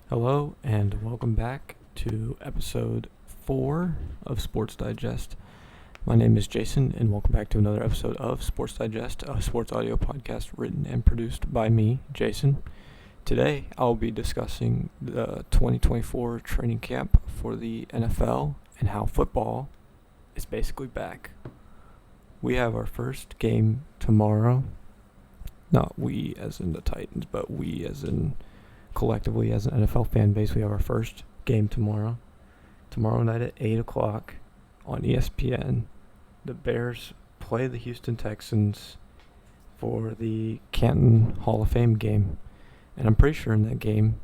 Hello and welcome back to episode 4 of Sports Digest. My name is Jason and welcome back to another episode of Sports Digest, a sports audio podcast written and produced by me, Jason. Today I'll be discussing the 2024 training camp for the NFL and how football is basically back. We have our first game tomorrow. Not we as in the Titans, but we as in collectively as an NFL fan base. We have our first game tomorrow night at 8 o'clock on ESPN. The Bears play the Houston Texans for the Canton Hall of Fame game, and I'm pretty sure in that game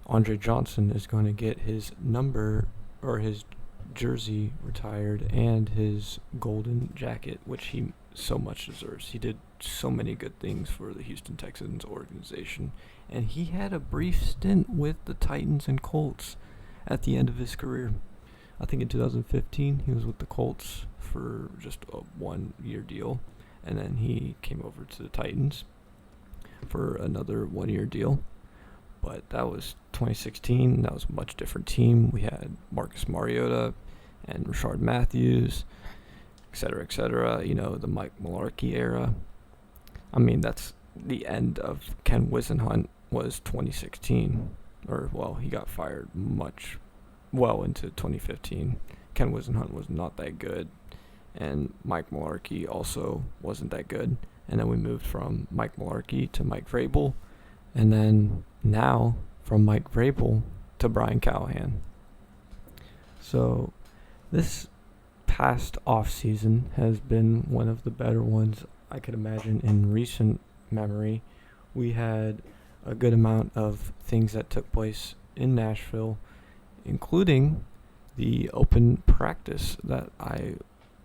Andre Johnson is going to get his number or his jersey retired and his golden jacket, which he so much deserves. He did so many good things for the Houston Texans organization, and he had a brief stint with the Titans and Colts at the end of his career. I think in 2015 he was with the Colts for just a 1-year deal, and then he came over to the Titans for another 1-year deal. But that was 2016. That was a much different team. We had Marcus Mariota and Rashard Matthews, etc., the Mike Mularkey era. I mean, that's the end of Ken Whisenhunt was 2016. He got fired well into 2015. Ken Whisenhunt was not that good, and Mike Mularkey also wasn't that good. And then we moved from Mike Mularkey to Mike Vrabel, and then now from Mike Vrabel to Brian Callahan. So this past offseason has been one of the better ones I could imagine in recent memory. We had a good amount of things that took place in Nashville, including the open practice that I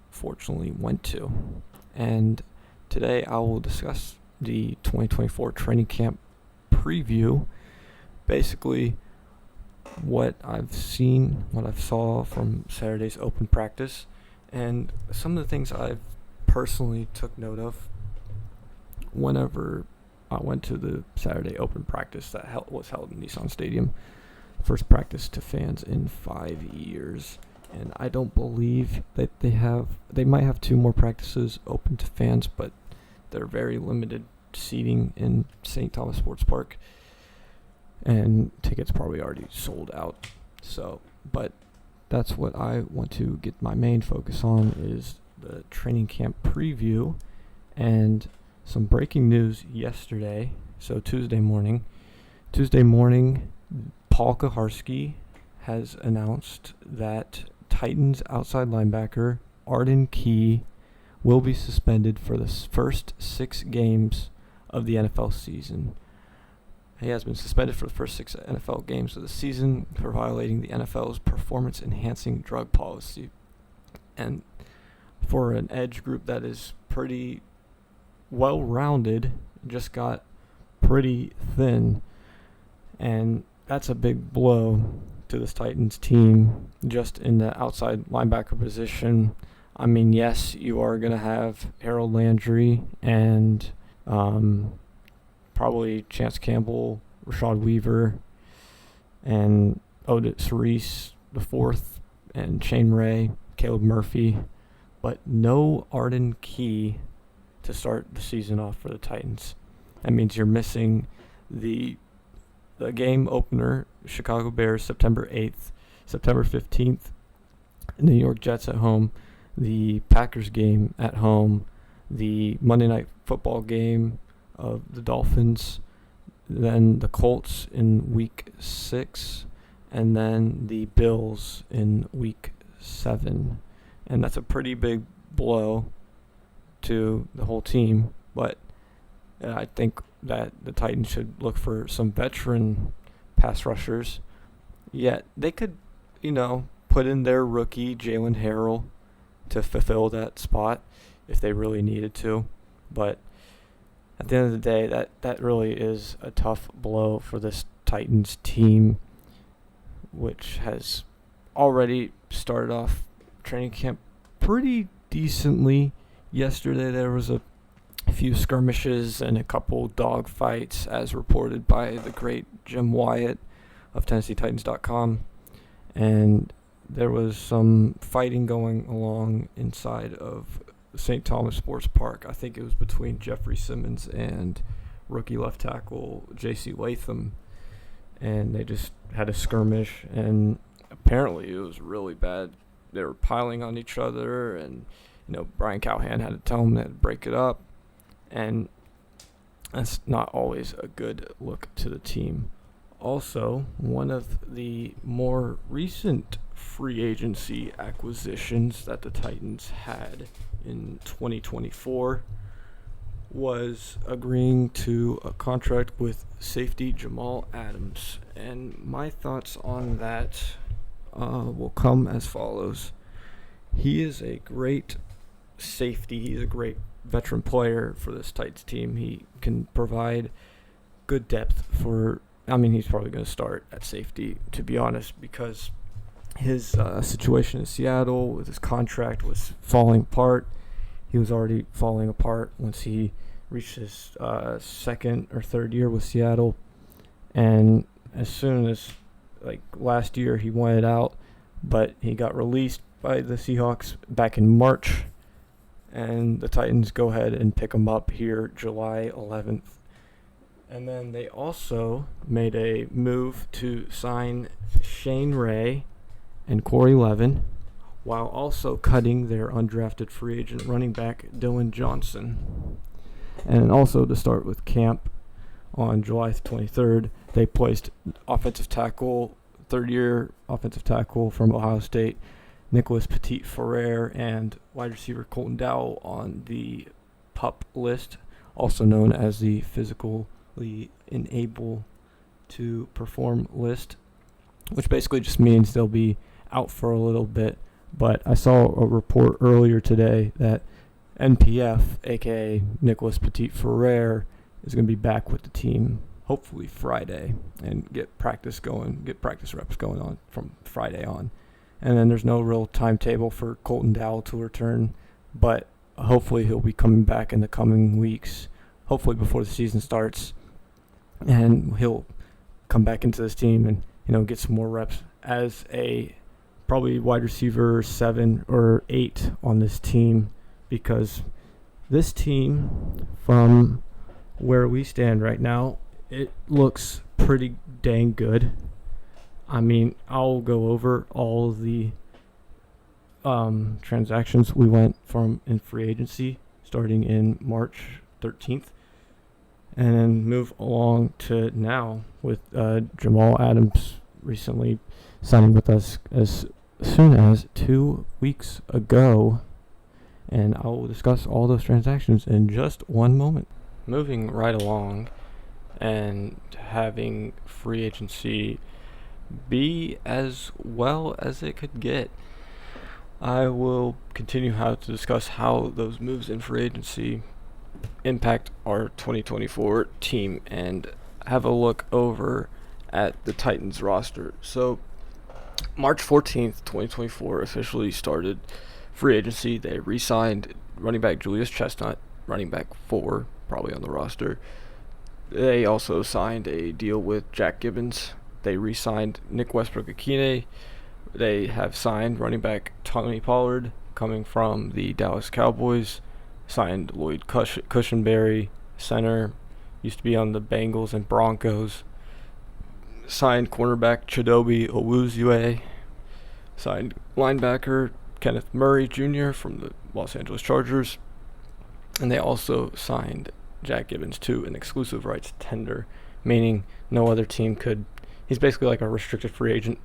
fortunately went to. And today I will discuss the 2024 training camp preview, basically what I've seen, what I've saw from Saturday's open practice, and some of the things I've personally took note of whenever I went to the Saturday open practice that was held in Nissan Stadium. First practice to fans in 5 years, and I don't believe that they might have 2 more practices open to fans, but they're very limited seating in St. Thomas Sports Park, and tickets probably already sold out. But that's what I want to get my main focus on, is the training camp preview and some breaking news yesterday. So Tuesday morning, Paul Kuharsky has announced that Titans outside linebacker Arden Key will be suspended for the first 6 games of the NFL season. He has been suspended for the first 6 NFL games of the season for violating the NFL's performance-enhancing drug policy. And for an edge group that is pretty well-rounded, just got pretty thin. And that's a big blow to this Titans team just in the outside linebacker position. I mean, yes, you are going to have Harold Landry and probably Chance Campbell, Rashad Weaver, and Otis Reese the fourth, and Shane Ray, Caleb Murphy, but no Arden Key to start the season off for the Titans. That means you're missing the game opener, Chicago Bears, September 8th, September 15th, New York Jets at home, the Packers game at home, the Monday Night Football game of the Dolphins, then the Colts in Week 6, and then the Bills in Week 7. And that's a pretty big blow to the whole team, but I think that the Titans should look for some veteran pass rushers. Yet they could, put in their rookie Jalen Harrell to fulfill that spot if they really needed to. But at the end of the day, that really is a tough blow for this Titans team, which has already started off training camp pretty decently. Yesterday there was a few skirmishes and a couple dog fights, as reported by the great Jim Wyatt, of TennesseeTitans.com, and there was some fighting going along inside of St. Thomas Sports Park. I think it was between Jeffrey Simmons and rookie left tackle J.C. Latham, and they just had a skirmish, and apparently it was really bad. They were piling on each other, and Brian Callahan had to tell them to break it up, and that's not always a good look to the team. Also, one of the more recent free agency acquisitions that the Titans had in 2024 was agreeing to a contract with safety Jamal Adams. And my thoughts on that will come as follows. He is a great safety. He's a great veteran player for this Titans team. He can provide good depth he's probably going to start at safety, to be honest, because his situation in Seattle with his contract was falling apart. He was already falling apart once he reached his second or third year with Seattle. And as soon as, last year, he wanted out, but he got released by the Seahawks back in March. And the Titans go ahead and pick him up here July 11th. And then they also made a move to sign Shane Ray and Corey Levin, while also cutting their undrafted free agent running back Dylan Johnson. And also to start with camp on July 23rd, they placed third-year offensive tackle from Ohio State, Nicholas Petit-Ferrer, and wide receiver Colton Dowell on the PUP list, also known as the physically unable to perform list, which basically just means they'll be out for a little bit. But I saw a report earlier today that NPF, aka Nicholas Petit-Ferrer, is going to be back with the team hopefully Friday and get practice reps going on from Friday on. And then there's no real timetable for Colton Dowell to return, but hopefully he'll be coming back in the coming weeks, hopefully before the season starts, and he'll come back into this team and get some more reps as a probably wide receiver 7 or 8 on this team, because this team, from where we stand right now, it looks pretty dang good. I'll go over all of the transactions we went from in free agency starting in March 13th, and then move along to now with Jamal Adams recently signing with us as soon as 2 weeks ago. And I will discuss all those transactions in just one moment. Moving right along and having free agency be as well as it could get, I will continue to discuss how those moves in free agency impact our 2024 team and have a look over at the Titans roster. So March 14th, 2024 officially started free agency. They re-signed running back Julius Chestnut, running back 4, probably on the roster. They also signed a deal with Jack Gibbons. They re-signed Nick Westbrook-Akine. They have signed running back Tony Pollard, coming from the Dallas Cowboys. Signed Lloyd Cushenberry, center, used to be on the Bengals and Broncos. Signed cornerback Chidobe Owuzue. Signed linebacker Kenneth Murray Jr. from the Los Angeles Chargers. And they also signed Jack Gibbons to an exclusive rights tender, meaning no other team could. He's basically like a restricted free agent.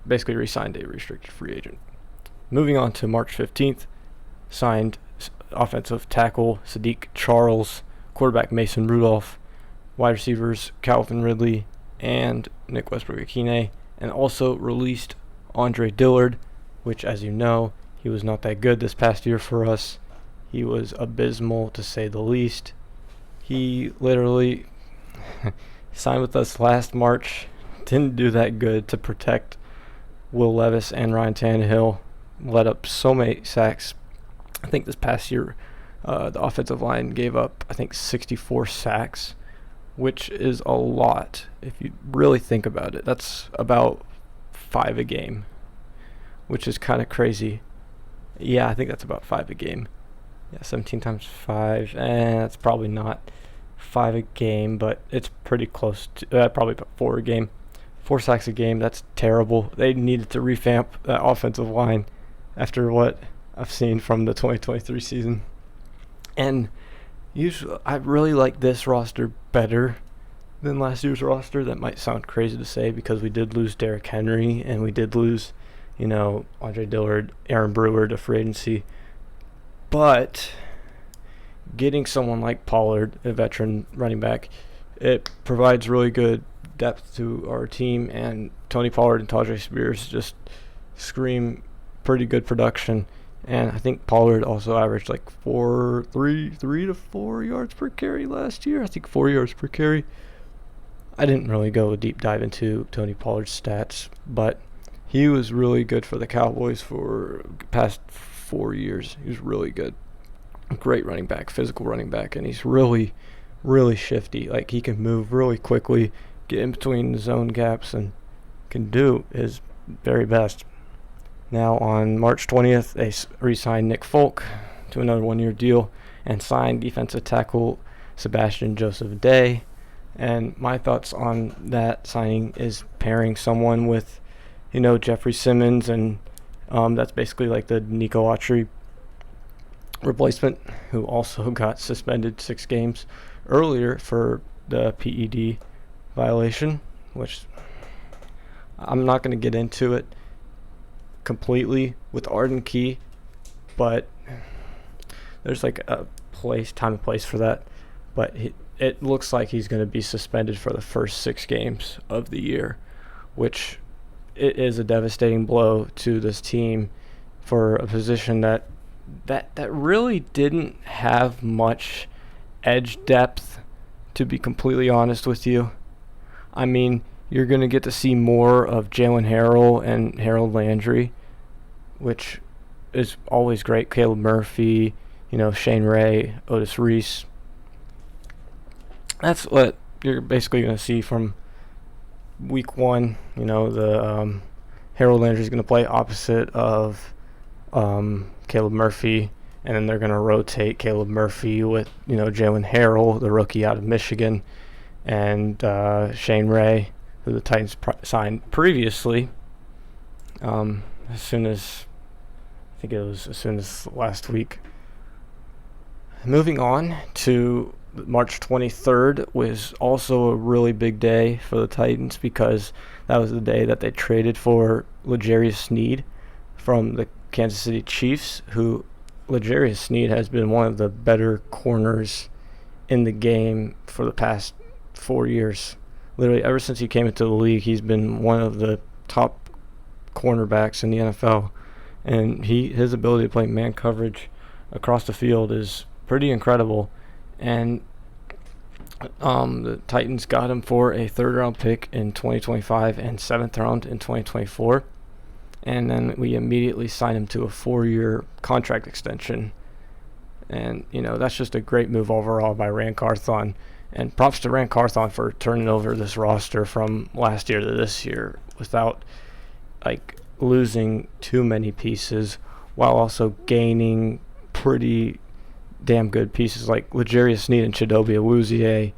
Basically re-signed a restricted free agent. Moving on to March 15th, signed offensive tackle Sadiq Charles, quarterback Mason Rudolph, wide receivers Calvin Ridley and Nick Westbrook-Akine, and also released Andre Dillard, which, as you know, he was not that good this past year for us. He was abysmal, to say the least. He literally signed with us last March, didn't do that good to protect Will Levis and Ryan Tannehill, let up so many sacks. I think this past year, the offensive line gave up, 64 sacks, which is a lot if you really think about it. That's about 5 a game, which is kind of crazy. Yeah, I think that's about 5 a game. Yeah, 17 times 5, and that's probably not 5 a game, but it's pretty close to probably about 4 a game. 4 sacks a game, that's terrible. They needed to revamp that offensive line after what I've seen from the 2023 season. And usually, I really like this roster better than last year's roster. That might sound crazy to say because we did lose Derrick Henry and we did lose, Andre Dillard, Aaron Brewer to free agency. But getting someone like Pollard, a veteran running back, it provides really good depth to our team. And Tony Pollard and Tajay Spears just scream pretty good production. And I think Pollard also averaged like 3 to 4 yards per carry last year. I think 4 yards per carry. I didn't really go a deep dive into Tony Pollard's stats, but he was really good for the Cowboys for the past 4 years. He was really good. Great running back, physical running back, and he's really, really shifty. Like, he can move really quickly, get in between the zone gaps, and can do his very best. Now, on March 20th, they re-signed Nick Folk to another 1-year deal and signed defensive tackle Sebastian Joseph Day. And my thoughts on that signing is pairing someone with, Jeffrey Simmons, and that's basically like the Nico Autry replacement, who also got suspended 6 games earlier for the PED violation, which I'm not going to get into it completely with Arden Key, but there's like a time and place for that. But it looks like he's going to be suspended for the first 6 games of the year, which it is a devastating blow to this team for a position that really didn't have much edge depth, to be completely honest with you. I mean, you're going to get to see more of Jalen Harrell and Harold Landry, which is always great. Caleb Murphy, Shane Ray, Otis Reese. That's what you're basically going to see from week 1. The Harold Landry is going to play opposite of Caleb Murphy, and then they're going to rotate Caleb Murphy with, Jalen Harrell, the rookie out of Michigan, and Shane Ray, who the Titans signed previously, as soon as last week. Moving on to March 23rd was also a really big day for the Titans because that was the day that they traded for L'Jarius Sneed from the Kansas City Chiefs, who L'Jarius Sneed has been one of the better corners in the game for the past 4 years. Literally, ever since he came into the league, he's been one of the top cornerbacks in the NFL. And his ability to play man coverage across the field is pretty incredible. And the Titans got him for a 3rd-round pick in 2025 and 7th round in 2024. And then we immediately signed him to a 4-year contract extension. And, that's just a great move overall by Rand Carthon. And props to Rand Carthon for turning over this roster from last year to this year without, losing too many pieces, while also gaining pretty damn good pieces. Like L'Jarius Sneed and Chidobe Awuzie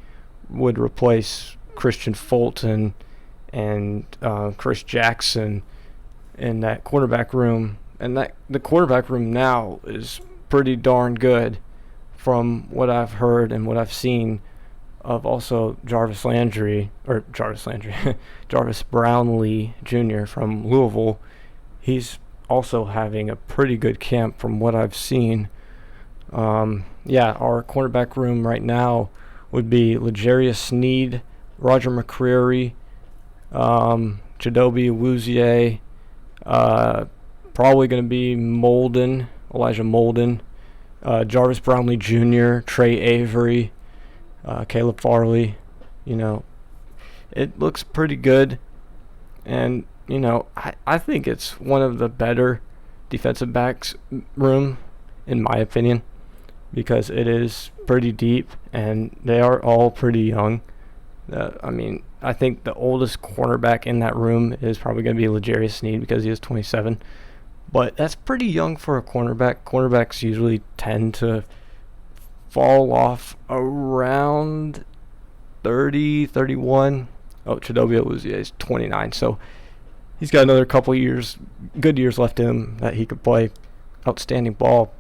would replace Christian Fulton and Chris Jackson in that quarterback room. And the quarterback room now is pretty darn good from what I've heard and what I've seen of also Jarvis Brownlee Jr. from Louisville. He's also having a pretty good camp from what I've seen. Our cornerback room right now would be L'Jarius Sneed, Roger McCreary, Chidobe Awuzie, probably going to be Elijah Molden, Jarvis Brownlee Jr., Trey Avery, Caleb Farley. It looks pretty good. And, I think it's one of the better defensive backs room, in my opinion, because it is pretty deep and they are all pretty young. I think the oldest cornerback in that room is probably going to be L'Jarius Sneed because he is 27. But that's pretty young for a cornerback. Cornerbacks usually tend to fall off around 30, 31. Oh, Chidobe Awuzie is 29. So he's got another couple years, good years left in him that he could play outstanding ball.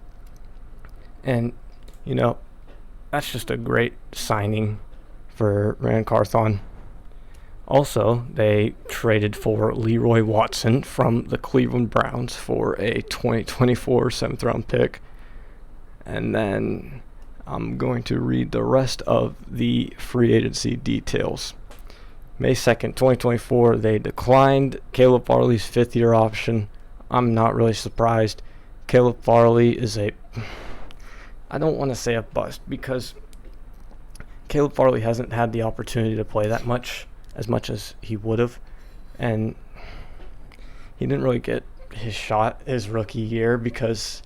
And, that's just a great signing for Rand Carthon. Also, they traded for Leroy Watson from the Cleveland Browns for a 2024 7th-round pick. And then I'm going to read the rest of the free agency details. May 2nd, 2024, they declined Caleb Farley's 5th-year option. I'm not really surprised. Caleb Farley is I don't want to say a bust because Caleb Farley hasn't had the opportunity to play that much as he would have, and he didn't really get his shot his rookie year because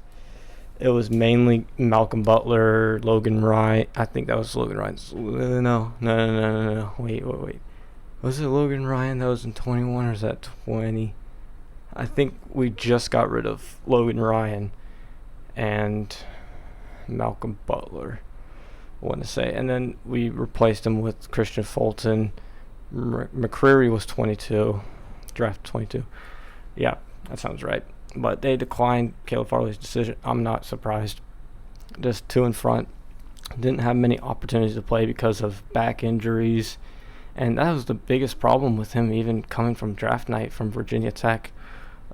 it was mainly Malcolm Butler, Logan Ryan. I think that was Logan Ryan. No. Wait. Was it Logan Ryan that was in 21 or is that 20? I think we just got rid of Logan Ryan and Malcolm Butler, I want to say. And then we replaced him with Christian Fulton. McCreary was 22, draft 22. Yeah, that sounds right. But they declined Caleb Farley's decision. I'm not surprised. Just two in front. Didn't have many opportunities to play because of back injuries. And that was the biggest problem with him, even coming from draft night from Virginia Tech.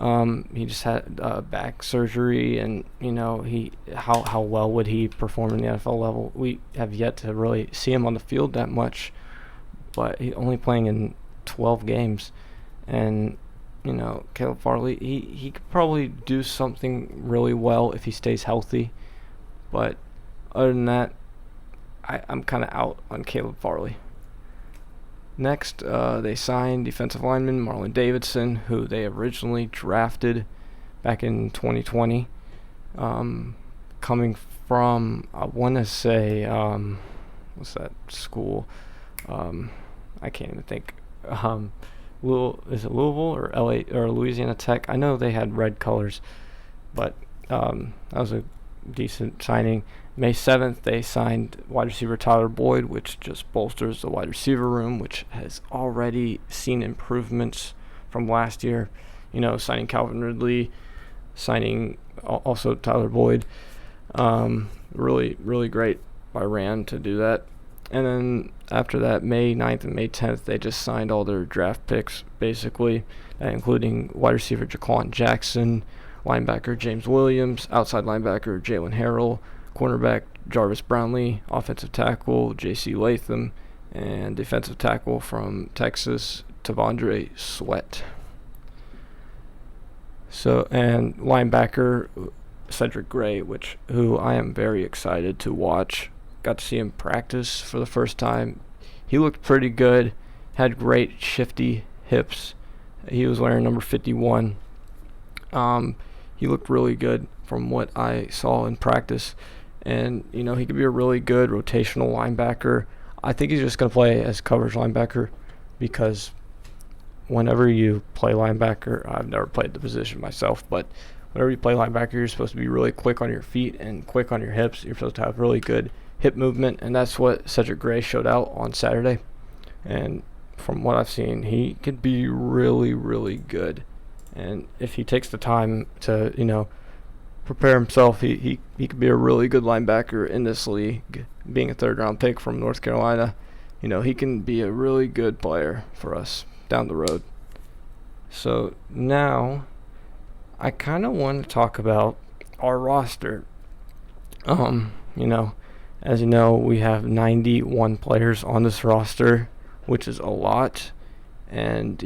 He just had back surgery, and how well would he perform in the NFL level? We have yet to really see him on the field that much, but he's only playing in 12 games, and Caleb Farley, he could probably do something really well if he stays healthy, but other than that, I'm kind of out on Caleb Farley. Next, they signed defensive lineman Marlon Davidson, who they originally drafted back in 2020. Coming from, I want to say, what's that school? I can't even think. Is it Louisville or LA or Louisiana Tech? I know they had red colors, but that was a decent signing. May 7th, they signed wide receiver Tyler Boyd, which just bolsters the wide receiver room, which has already seen improvements from last year. Signing Calvin Ridley, signing also Tyler Boyd. Really, really great by Rand to do that. And then after that, May 9th and May 10th, they just signed all their draft picks, basically, including wide receiver Jaquan Jackson, linebacker James Williams, outside linebacker Jalen Harrell, cornerback Jarvis Brownlee, offensive tackle J.C. Latham, and defensive tackle from Texas, Tavondre Sweat. And linebacker Cedric Gray, who I am very excited to watch. Got to see him practice for the first time. He looked pretty good, had great shifty hips. He was wearing number 51. He looked really good from what I saw in practice. And, he could be a really good rotational linebacker. I think he's just going to play as coverage linebacker because whenever you play linebacker, I've never played the position myself, but whenever you play linebacker, you're supposed to be really quick on your feet and quick on your hips. You're supposed to have really good hip movement, and that's what Cedric Gray showed out on Saturday. And from what I've seen, he could be really, really good. And if he takes the time to, prepare himself, he could be a really good linebacker in this league. Being a third-round pick from North Carolina, he can be a really good player for us down the road. So now I kind of want to talk about our roster. As you know, we have 91 players on this roster, which is a lot. And,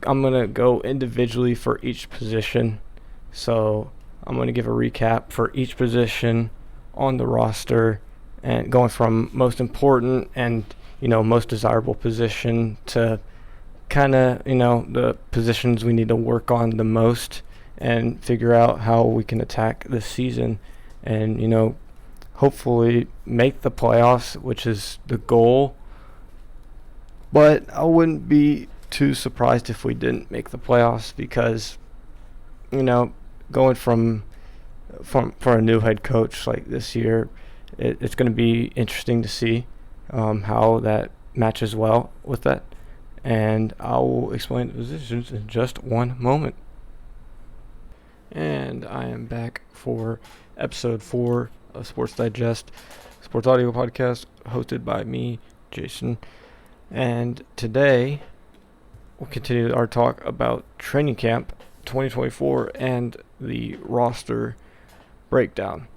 I'm going to go individually for each position. So I'm going to give a recap for each position on the roster and going from most important and, most desirable position to kind of, the positions we need to work on the most and figure out how we can attack this season and, hopefully make the playoffs, which is the goal. But I wouldn't be too surprised if we didn't make the playoffs because, going from for a new head coach like this year, it's going to be interesting to see how that matches well with that. And I will explain the positions in just one moment. And I am back for episode 4 of Sports Digest, sports audio podcast hosted by me, Jason. And today we'll continue our talk about training camp 2024 and the roster breakdown.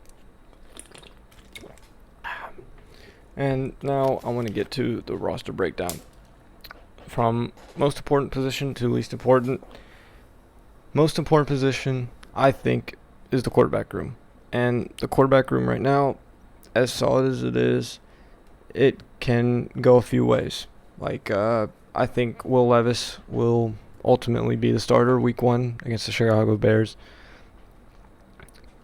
And now I want to get to the roster breakdown. From most important position to least important. Most important position, I think, is the quarterback room. And the quarterback room right now, as solid as it is, it can go a few ways. I think Will Levis will ultimately be the starter week 1 against the Chicago Bears.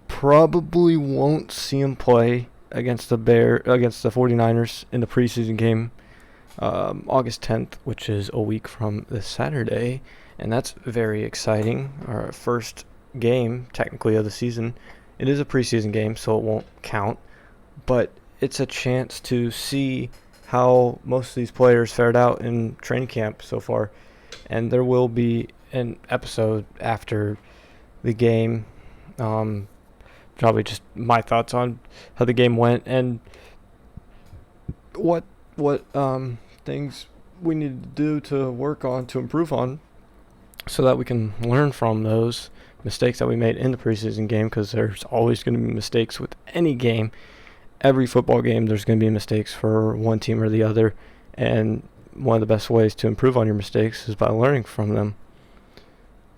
Probably won't see him play against the 49ers in the preseason game August 10th, which is a week from this Saturday, and that's very exciting. Our first game, technically, of the season. It is a preseason game, so it won't count, but it's a chance to see how most of these players fared out in training camp so far, and there will be an episode after the game, probably just my thoughts on how the game went and what things we need to do to work on, to improve on, so that we can learn from those mistakes that we made in the preseason game, because there's always going to be mistakes with any game. Every football game, there's going to be mistakes for one team or the other, and one of the best ways to improve on your mistakes is by learning from them.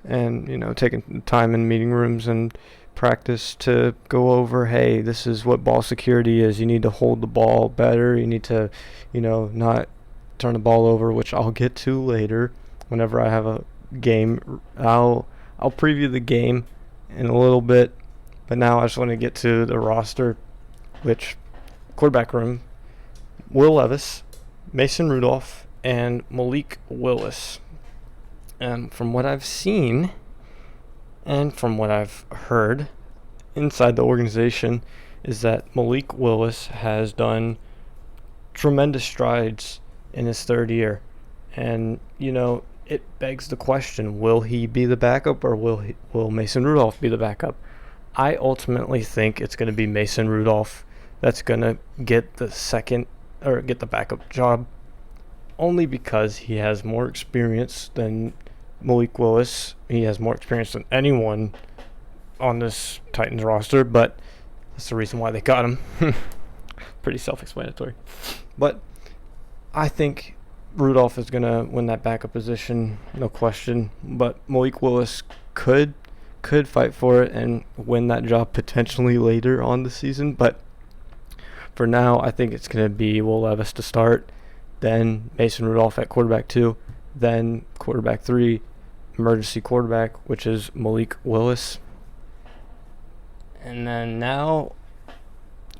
And, taking time in meeting rooms and practice to go over, hey, this is what ball security is. You need to hold the ball better. You need to, not turn the ball over, which I'll get to later whenever I have a game. I'll preview the game in a little bit, but now I just want to get to the roster, which quarterback room, Will Levis, Mason Rudolph, and Malik Willis. And from what I've seen and from what I've heard inside the organization is that Malik Willis has done tremendous strides in his third year. And, it begs the question, will he be the backup or will Mason Rudolph be the backup? I ultimately think it's going to be Mason Rudolph that's going to get the backup job, only because he has more experience than Malik Willis. He has more experience than anyone on this Titans roster, but that's the reason why they got him. Pretty self-explanatory. But I think Rudolph is going to win that backup position, no question. But Malik Willis could fight for it and win that job potentially later on the season. But for now, I think it's going to be Will Levis to start, then Mason Rudolph at quarterback 2, then quarterback 3, emergency quarterback, which is Malik Willis. And then now,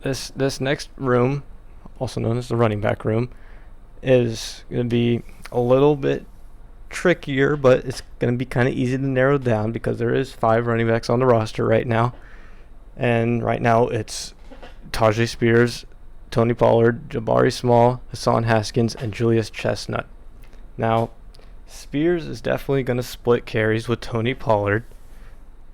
this next room, also known as the running back room, is going to be a little bit trickier, but it's going to be kind of easy to narrow down because there is 5 running backs on the roster right now. And right now it's Tajay Spears, Tony Pollard, Jabari Small, Hassan Haskins, and Julius Chestnut. Now, Spears is definitely going to split carries with Tony Pollard.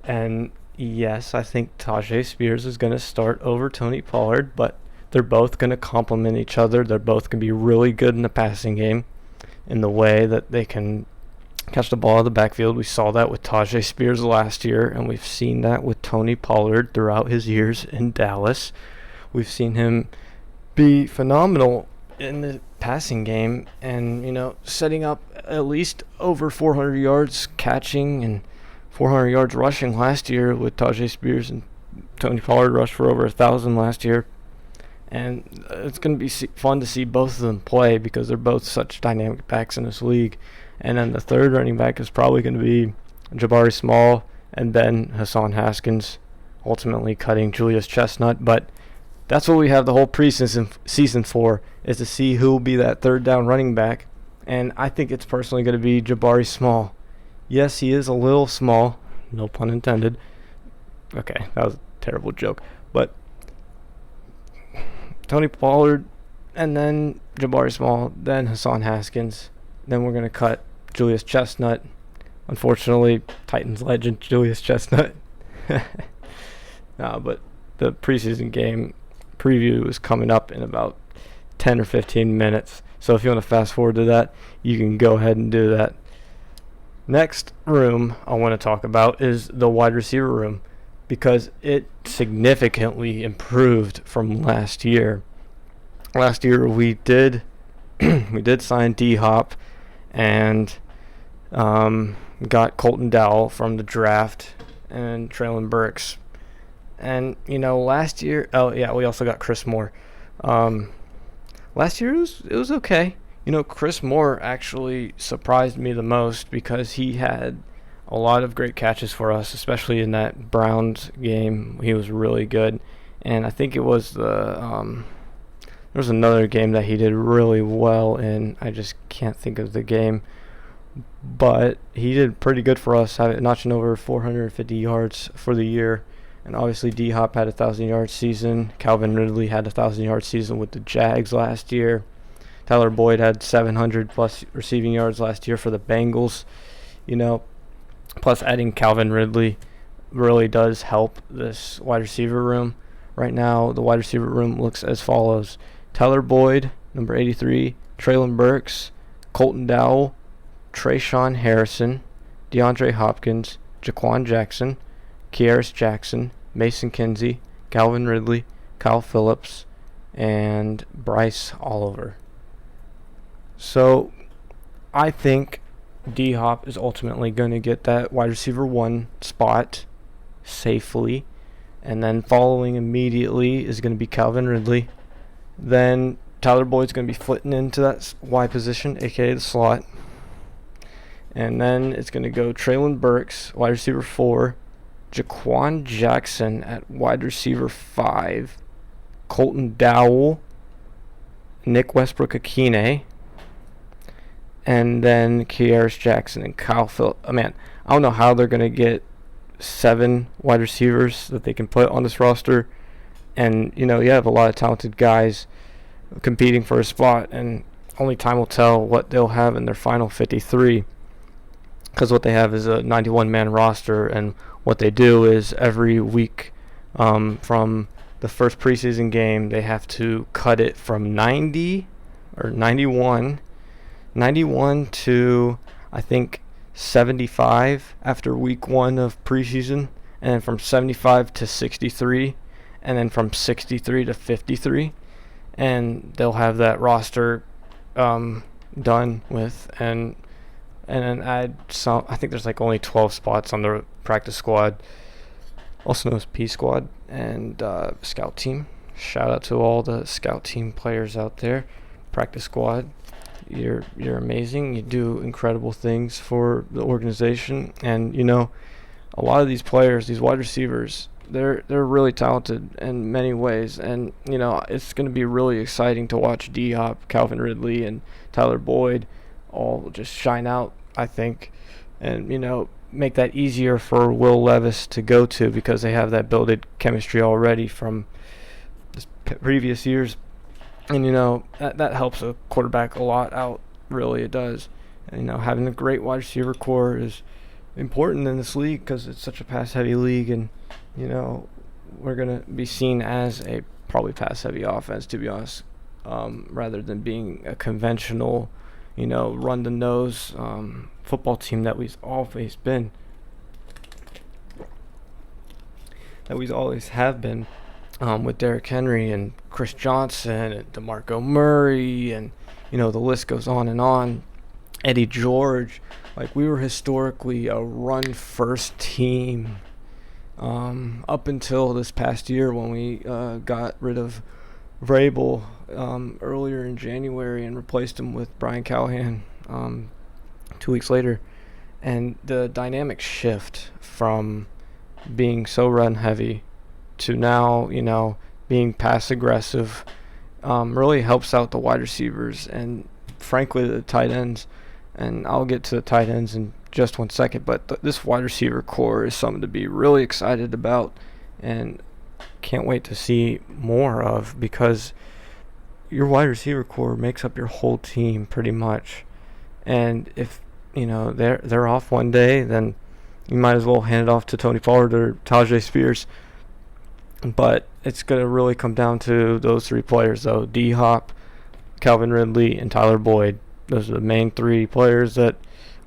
And yes, I think Tajay Spears is going to start over Tony Pollard, but they're both going to complement each other. They're both going to be really good in the passing game in the way that they can catch the ball out of the backfield. We saw that with Tajay Spears last year, and we've seen that with Tony Pollard throughout his years in Dallas. We've seen him be phenomenal in the passing game and, setting up at least over 400 yards catching and 400 yards rushing last year with Tajay Spears, and Tony Pollard rushed for over 1,000 last year. And it's going to be fun to see both of them play because they're both such dynamic backs in this league. And then the third running back is probably going to be Jabari Small and then Hassan Haskins, ultimately cutting Julius Chestnut. But that's what we have the whole preseason for, is to see who will be that third down running back. And I think it's personally going to be Jabari Small. Yes, he is a little small. No pun intended. Okay, that was a terrible joke. But Tony Pollard, and then Jabari Small, then Hassan Haskins. Then we're going to cut Julius Chestnut. Unfortunately, Titans legend Julius Chestnut. But the preseason game preview is coming up in about 10 or 15 minutes. So if you want to fast forward to that, you can go ahead and do that. Next room I want to talk about is the wide receiver room, because it significantly improved from last year. Last year we did sign D-Hop and got Colton Dowell from the draft and Traylon Burks. And, last year, we also got Chris Moore. Last year it was okay. Chris Moore actually surprised me the most because he had a lot of great catches for us, especially in that Browns game. He was really good. And I think it was there was another game that he did really well in. I just can't think of the game. But he did pretty good for us, notching over 450 yards for the year. And obviously D-Hop had a 1,000-yard season. Calvin Ridley had a 1,000-yard season with the Jags last year. Tyler Boyd had 700-plus receiving yards last year for the Bengals. Plus adding Calvin Ridley really does help this wide receiver room. Right now, the wide receiver room looks as follows. Tyler Boyd, number 83, Traylon Burks, Colton Dowell, Trayshawn Harrison, DeAndre Hopkins, Jaquan Jackson, Kearis Jackson, Mason Kinsey, Calvin Ridley, Kyle Phillips, and Bryce Oliver. So I think D-Hop is ultimately going to get that wide receiver 1 spot safely. And then following immediately is going to be Calvin Ridley. Then Tyler Boyd's going to be flitting into that Y position, a.k.a. the slot. And then it's going to go Traylon Burks, wide receiver 4. Jaquan Jackson at wide receiver 5. Colton Dowell. Nick Westbrook-Akine. And then Kearis Jackson and Kyle Phillips. I don't know how they're going to get 7 wide receivers that they can put on this roster. And, you have a lot of talented guys competing for a spot. And only time will tell what they'll have in their final 53. Because what they have is a 91-man roster. And what they do is every week from the first preseason game, they have to cut it from 91 to, I think, 75 after week 1 of preseason, and then from 75 to 63, and then from 63 to 53, and they'll have that roster done with, and then add some. I think there's only 12 spots on the practice squad, also known as P squad, and scout team. Shout out to all the scout team players out there. Practice squad, you're amazing. You do incredible things for the organization, and a lot of these players, these wide receivers, they're really talented in many ways, and it's going to be really exciting to watch D-Hop, Calvin Ridley, and Tyler Boyd all just shine out, I think, and make that easier for Will Levis to go to, because they have that built-in chemistry already from this previous years. And, that helps a quarterback a lot out. Really, it does. And, having a great wide receiver core is important in this league because it's such a pass-heavy league. And, we're going to be seen as a probably pass-heavy offense, to be honest, rather than being a conventional, run-the-nose football team that we've always been. That we always have been. With Derrick Henry and Chris Johnson and DeMarco Murray, and the list goes on and on. Eddie George, we were historically a run-first team up until this past year when we got rid of Vrabel earlier in January and replaced him with Brian Callahan 2 weeks later. And the dynamic shift from being so run-heavy to now, being pass aggressive, really helps out the wide receivers. And frankly, the tight ends, and I'll get to the tight ends in just 1 second, but this wide receiver core is something to be really excited about, and can't wait to see more of, because your wide receiver core makes up your whole team pretty much. And if they're off one day, then you might as well hand it off to Tony Pollard or Tajay Spears. But it's going to really come down to those three players, though. D-Hop, Calvin Ridley, and Tyler Boyd. Those are the main three players that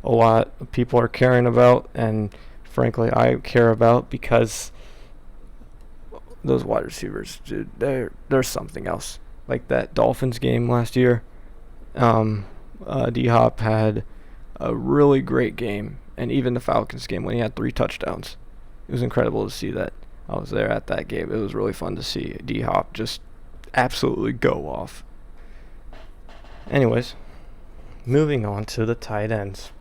a lot of people are caring about, and frankly I care about, because those wide receivers, dude, they're something else. Like that Dolphins game last year, D-Hop had a really great game, and even the Falcons game when he had 3 touchdowns. It was incredible to see that. I was there at that game. It was really fun to see D-Hop just absolutely go off. Anyways, moving on to the tight ends.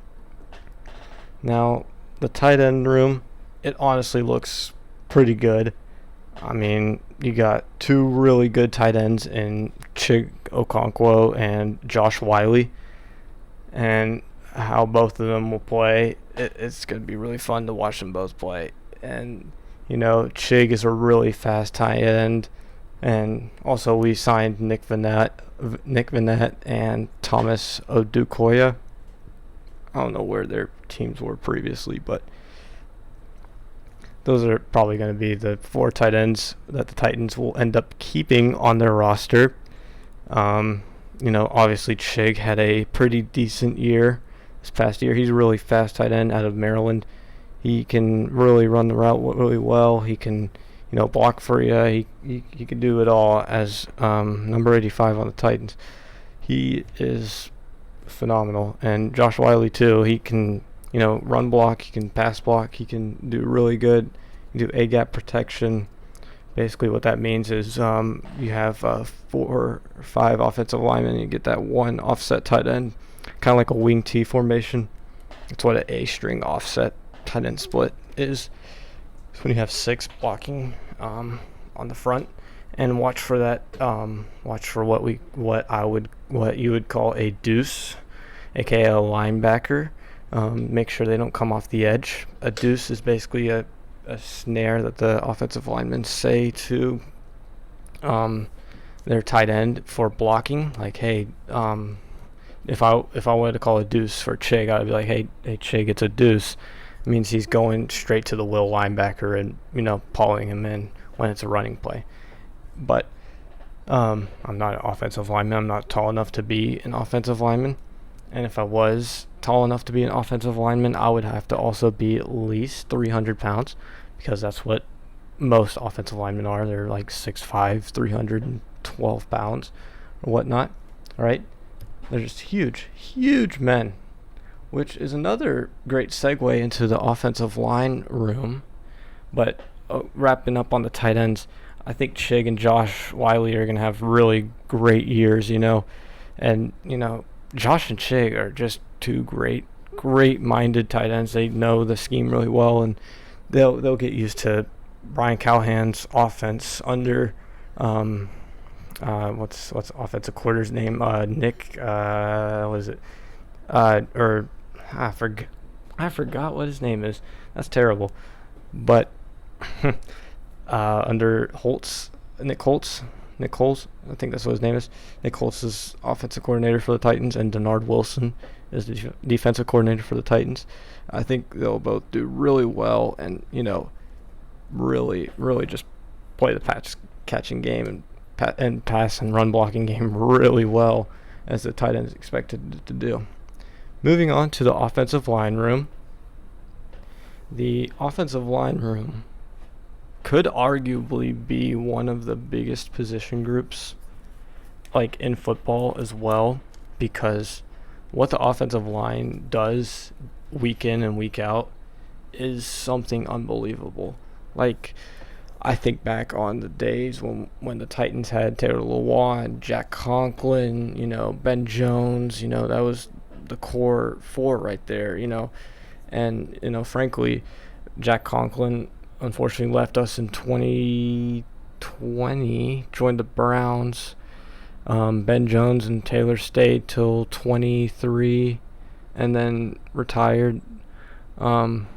Now, the tight end room, it honestly looks pretty good. I mean, you got 2 really good tight ends in Chig Okonkwo and Josh Wiley. And how both of them will play, it's going to be really fun to watch them both play. And, Chig is a really fast tight end. And also we signed Nick Vannett and Thomas Odukoya. I don't know where their teams were previously, but those are probably going to be the 4 tight ends that the Titans will end up keeping on their roster. Obviously Chig had a pretty decent year this past year. He's a really fast tight end out of Maryland. He can really run the route really well. He can, block for you. He can do it all as number 85 on the Titans. He is phenomenal. And Josh Wiley too. He can, run block. He can pass block. He can do really good. He can do A-gap protection. Basically what that means is you have 4 or 5 offensive linemen, and you get that 1 offset tight end, kind of like a wing T formation. It's what an A-string offset tight end split is. So when you have 6 blocking on the front, and watch for that. Watch for what you would call a deuce, aka a linebacker. Make sure they don't come off the edge. A deuce is basically a snare that the offensive linemen say to their tight end for blocking. Like, hey, if I wanted to call a deuce for Chig, I would be like, hey Chig, it's a deuce. It means he's going straight to the will linebacker and pulling him in when it's a running play. But I'm not an offensive lineman. I'm not tall enough to be an offensive lineman. And if I was tall enough to be an offensive lineman, I would have to also be at least 300 pounds, because that's what most offensive linemen are. They're like 6'5", 312 pounds or whatnot. All right? They're just huge, huge men, which is another great segue into the offensive line room. But wrapping up on the tight ends, I think Chig and Josh Wiley are going to have really great years, And, Josh and Chig are just 2 great-minded tight ends. They know the scheme really well, and they'll get used to Brian Callahan's offense under what's offensive coordinator's name? Nick. What is it? I forgot what his name is. That's terrible. But under Nick Holtz, I think that's what his name is. Nick Holtz is offensive coordinator for the Titans, and Denard Wilson is the defensive coordinator for the Titans. I think they'll both do really well, and really, really just play the pass catching game and pass and run blocking game really well, as the tight end is expected to do. Moving on to the offensive line room. The offensive line room could arguably be one of the biggest position groups like in football as well, because what the offensive line does week in and week out is something unbelievable. Like, I think back on the days when the Titans had Taylor Lewan, Jack Conklin, Ben Jones, that was the core 4 right there, And, frankly, Jack Conklin unfortunately left us in 2020, joined the Browns, Ben Jones and Taylor stayed till 23 and then retired. That's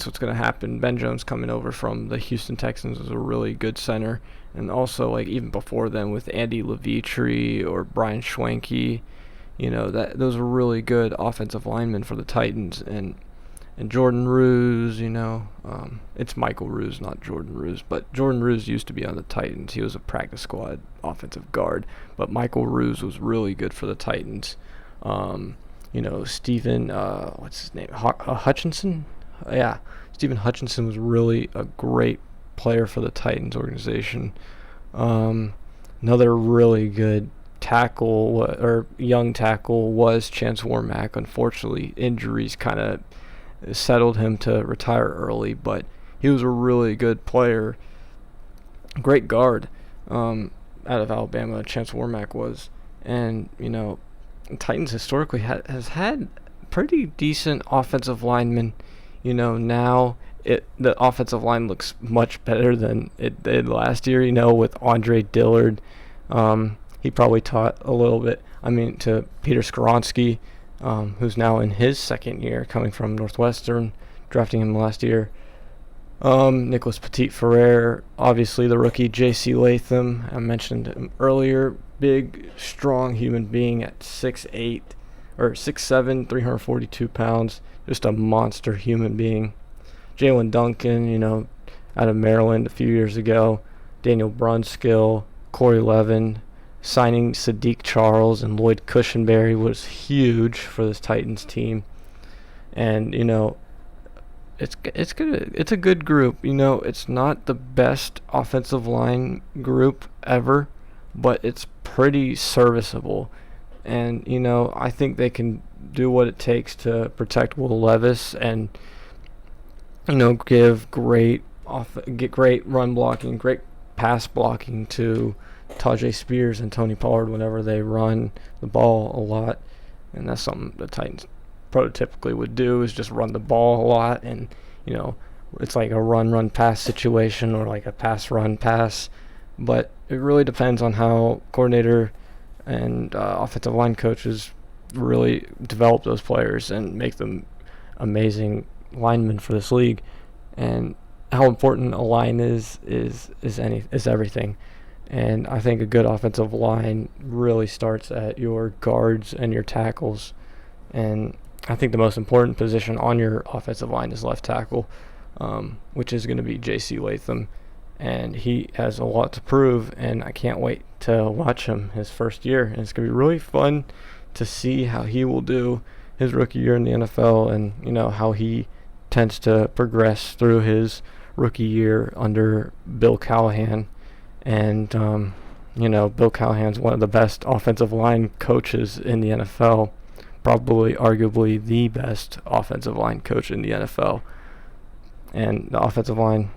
what's going to happen. Ben Jones coming over from the Houston Texans was a really good center. And also, like, even before then with Andy Levitre or Brian Schwenke, those were really good offensive linemen for the Titans. And Jordan Ruse, it's Michael Ruse, not Jordan Ruse. But Jordan Ruse used to be on the Titans. He was a practice squad offensive guard. But Michael Ruse was really good for the Titans. Stephen, what's his name? Hutchinson? Yeah, Stephen Hutchinson was really a great player for the Titans organization. Another really good tackle, or young tackle, was Chance Warmack. Unfortunately, injuries kind of settled him to retire early, but he was a really good player. Great guard out of Alabama, Chance Warmack was. And, Titans historically has had pretty decent offensive linemen. Now the offensive line looks much better than it did last year, with Andre Dillard. He probably taught a little bit, to Peter Skoronski, who's now in his second year coming from Northwestern, drafting him last year. Nicholas Petit-Ferrer, obviously the rookie J.C. Latham, I mentioned him earlier, big, strong human being at 6'8", or 6'7", 342 pounds, just a monster human being. Jalen Duncan, out of Maryland a few years ago. Daniel Brunskill, Corey Levin. Signing Sadiq Charles and Lloyd Cushenberry was huge for this Titans team. And, it's a good group. It's not the best offensive line group ever, but it's pretty serviceable. And, I think they can do what it takes to protect Will Levis and, get great run blocking, great pass blocking to Tajay Spears and Tony Pollard whenever they run the ball a lot. And that's something the Titans prototypically would do, is just run the ball a lot. And, it's like a run pass situation, or like a pass pass. But it really depends on how coordinator and offensive line coaches really develop those players and make them amazing linemen for this league. And how important a line is everything. And I think a good offensive line really starts at your guards and your tackles. And I think the most important position on your offensive line is left tackle, which is going to be J.C. Latham. And he has a lot to prove, and I can't wait to watch him his first year. And it's going to be really fun to see how he will do his rookie year in the NFL, and, how he tends to progress through his rookie year under Bill Callahan. And, Bill Callahan's one of the best offensive line coaches in the NFL, probably arguably the best offensive line coach in the NFL. And the offensive line,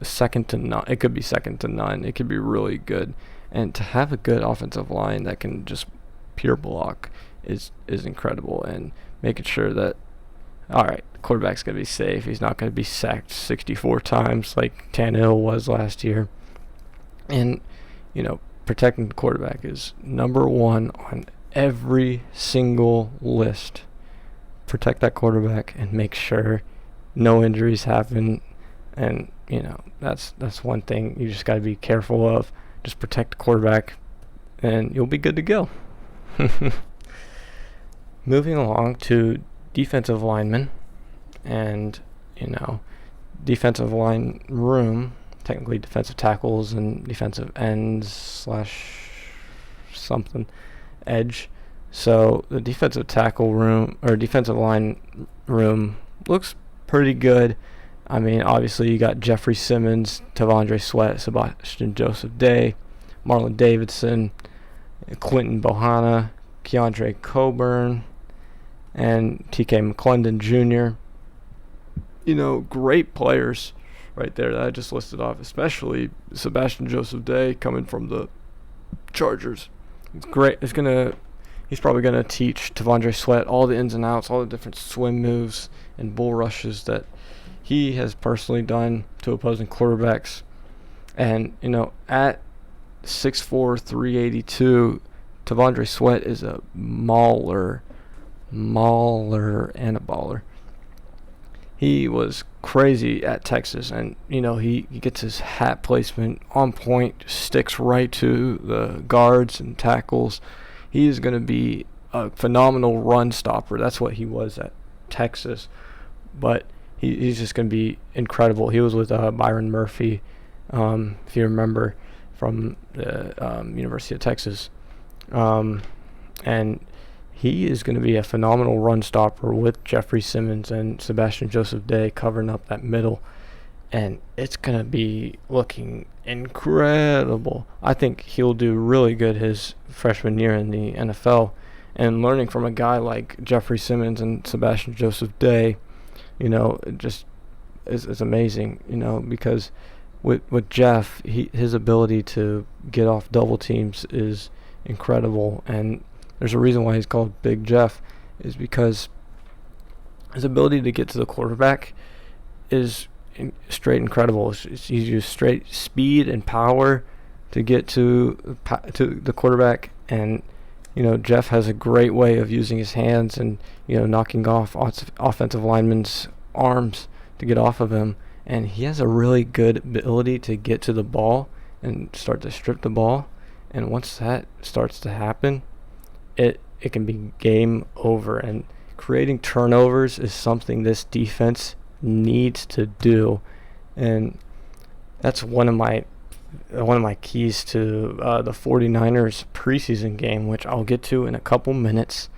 second to none. It could be second to none. It could be really good. And to have a good offensive line that can just pure block is incredible. And making sure that, all right, the quarterback's going to be safe. He's not going to be sacked 64 times like Tannehill was last year. And, protecting the quarterback is number one on every single list. Protect that quarterback and make sure no injuries happen. And, that's one thing you just got to be careful of. Just protect the quarterback and you'll be good to go. Moving along to defensive linemen and, defensive line room. Technically defensive tackles and defensive ends / something edge. So the defensive tackle room, or defensive line room, looks pretty good. Obviously you got Jeffrey Simmons, Tavondre Sweat, Sebastian Joseph Day, Marlon Davidson, Quentin Bohanna, Keandre Coburn, and TK McClendon Jr. Great players right there that I just listed off, especially Sebastian Joseph Day coming from the Chargers. It's great. He's probably gonna teach Tavondre Sweat all the ins and outs, all the different swim moves and bull rushes that he has personally done to opposing quarterbacks. And at 6'4", 382. T'Vondre Sweat is a mauler, and a baller. He was crazy at Texas, and he gets his hat placement on point, sticks right to the guards and tackles. He is going to be a phenomenal run stopper. That's what he was at Texas, but he's just going to be incredible. He was with Byron Murphy, if you remember, from the University of Texas, and he is going to be a phenomenal run stopper with Jeffrey Simmons and Sebastian Joseph Day covering up that middle, and it's going to be looking incredible. I think he'll do really good his freshman year in the NFL, and learning from a guy like Jeffrey Simmons and Sebastian Joseph Day, it just is amazing, because with Jeff, his ability to get off double teams is incredible, and there's a reason why he's called Big Jeff, is because his ability to get to the quarterback is straight incredible. He's used straight speed and power to get to the quarterback, and Jeff has a great way of using his hands and knocking off offensive linemen's arms to get off of him, and he has a really good ability to get to the ball and start to strip the ball, and once that starts to happen, it can be game over, and creating turnovers is something this defense needs to do, and that's one of my keys to the 49ers preseason game, which I'll get to in a couple minutes,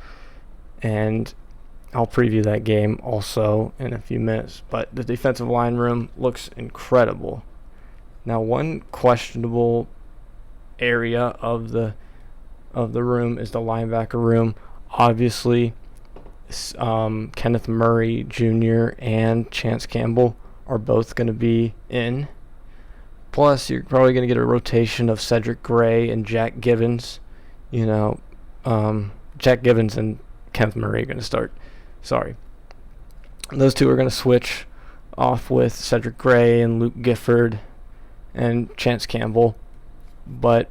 and I'll preview that game also in a few minutes. But the defensive line room looks incredible. Now, one questionable area of the room is the linebacker room. Obviously, Kenneth Murray Jr. and Chance Campbell are both going to be in. Plus, you're probably going to get a rotation of Cedric Gray and Jack Gibbons. Jack Gibbons and Kenneth Murray are going to start. Sorry. Those two are going to switch off with Cedric Gray and Luke Gifford and Chance Campbell. But,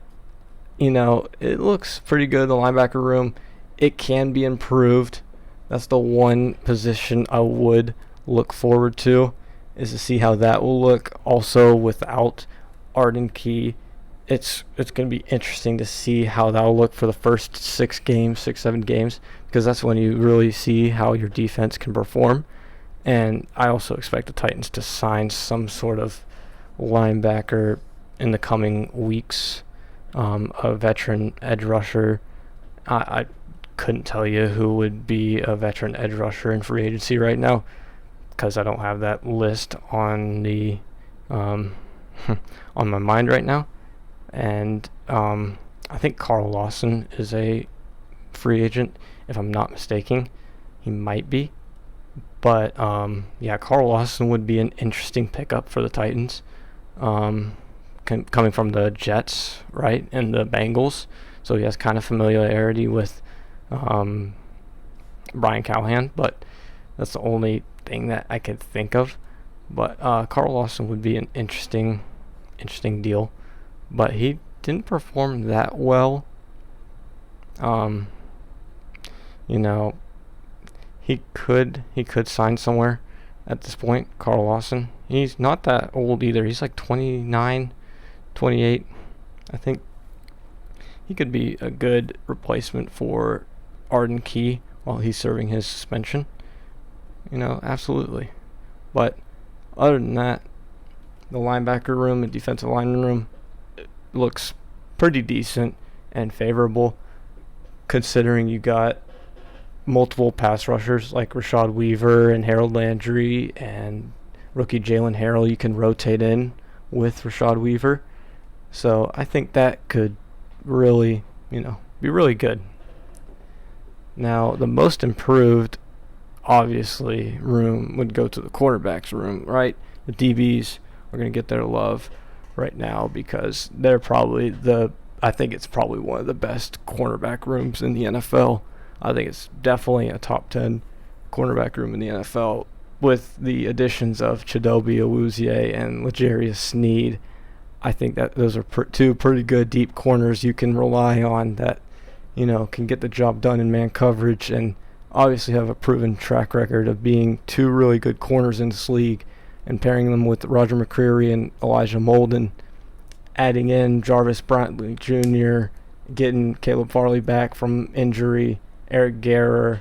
it looks pretty good, the linebacker room. It can be improved. That's the one position I would look forward to, is to see how that will look. Also, without Arden Key, it's going to be interesting to see how that will look for the first 6-7 games, because that's when you really see how your defense can perform. And I also expect the Titans to sign some sort of linebacker in the coming weeks, a veteran edge rusher. I couldn't tell you who would be a veteran edge rusher in free agency right now, because I don't have that list on the on my mind right now. And I think Carl Lawson is a free agent, if I'm not mistaken. He might be. But, Carl Lawson would be an interesting pickup for the Titans, coming from the Jets, right, and the Bengals. So he has kind of familiarity with Brian Callahan, but that's the only thing that I could think of. But Carl Lawson would be an interesting deal, but he didn't perform that well. He could sign somewhere at this point. Carl Lawson, he's not that old either. He's like 29, 28. I think he could be a good replacement for Arden Key while he's serving his suspension. Absolutely. But other than that, the linebacker room and defensive lineman room looks pretty decent and favorable, considering you got multiple pass rushers like Rashad Weaver and Harold Landry and rookie Jalen Harrell. You can rotate in with Rashad Weaver. So I think that could really, be really good. Now, the most improved, obviously, room would go to the quarterback's room, right? The DBs are going to get their love right now because they're probably I think it's probably one of the best cornerback rooms in the NFL. I think it's definitely a top 10 cornerback room in the NFL. With the additions of Chidobe Awuzie and L'Jarius Sneed, I think that those are two pretty good deep corners you can rely on that, can get the job done in man coverage, and obviously have a proven track record of being two really good corners in this league, and pairing them with Roger McCreary and Elijah Molden, adding in Jarvis Brantley Jr., getting Caleb Farley back from injury, Eric Guerra,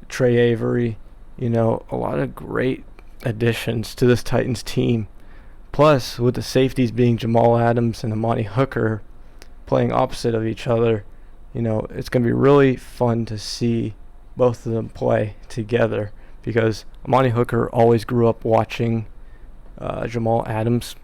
Trey Avery, a lot of great additions to this Titans team. Plus, with the safeties being Jamal Adams and Amani Hooker playing opposite of each other, it's going to be really fun to see both of them play together, because Amani Hooker always grew up watching Jamal Adams,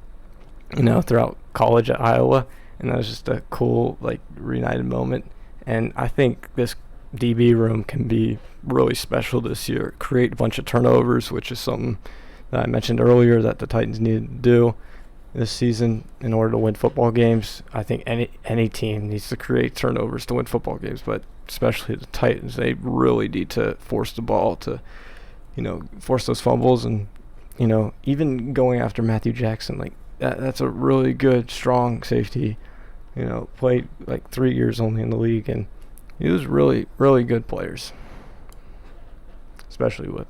throughout college at Iowa, and that was just a cool, reunited moment. And I think this DB room can be really special this year, create a bunch of turnovers, which is something that I mentioned earlier that the Titans needed to do this season in order to win football games. I think any team needs to create turnovers to win football games, but especially the Titans, they really need to force the ball to, force those fumbles, and, even going after Matthew Jackson, that's a really good, strong safety, played 3 years only in the league, and he was really, really good players, especially with,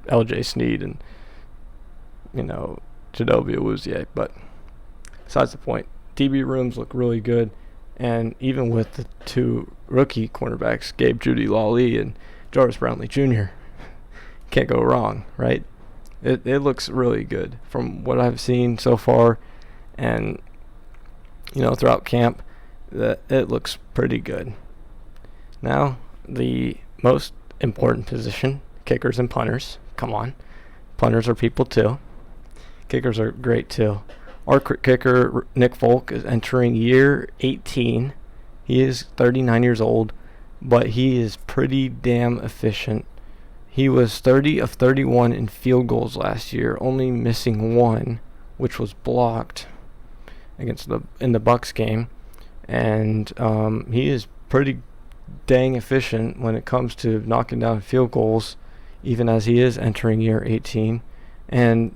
LJ Snead and, Chidobe Awuzie. But besides the point, DB rooms look really good, and even with the two rookie cornerbacks, Gabe Judy Lawley and Jarvis Brantley Jr., can't go wrong, right? It looks really good from what I've seen so far, and, throughout camp, that it looks pretty good. Now, the most important position, kickers and punters. Come on. Punters are people too. Kickers are great too. Our kicker, Nick Folk, is entering year 18. He is 39 years old, but he is pretty damn efficient. He was 30 of 31 in field goals last year, only missing one, which was blocked in the Bucs game. And he is pretty dang efficient when it comes to knocking down field goals, even as he is entering year 18. And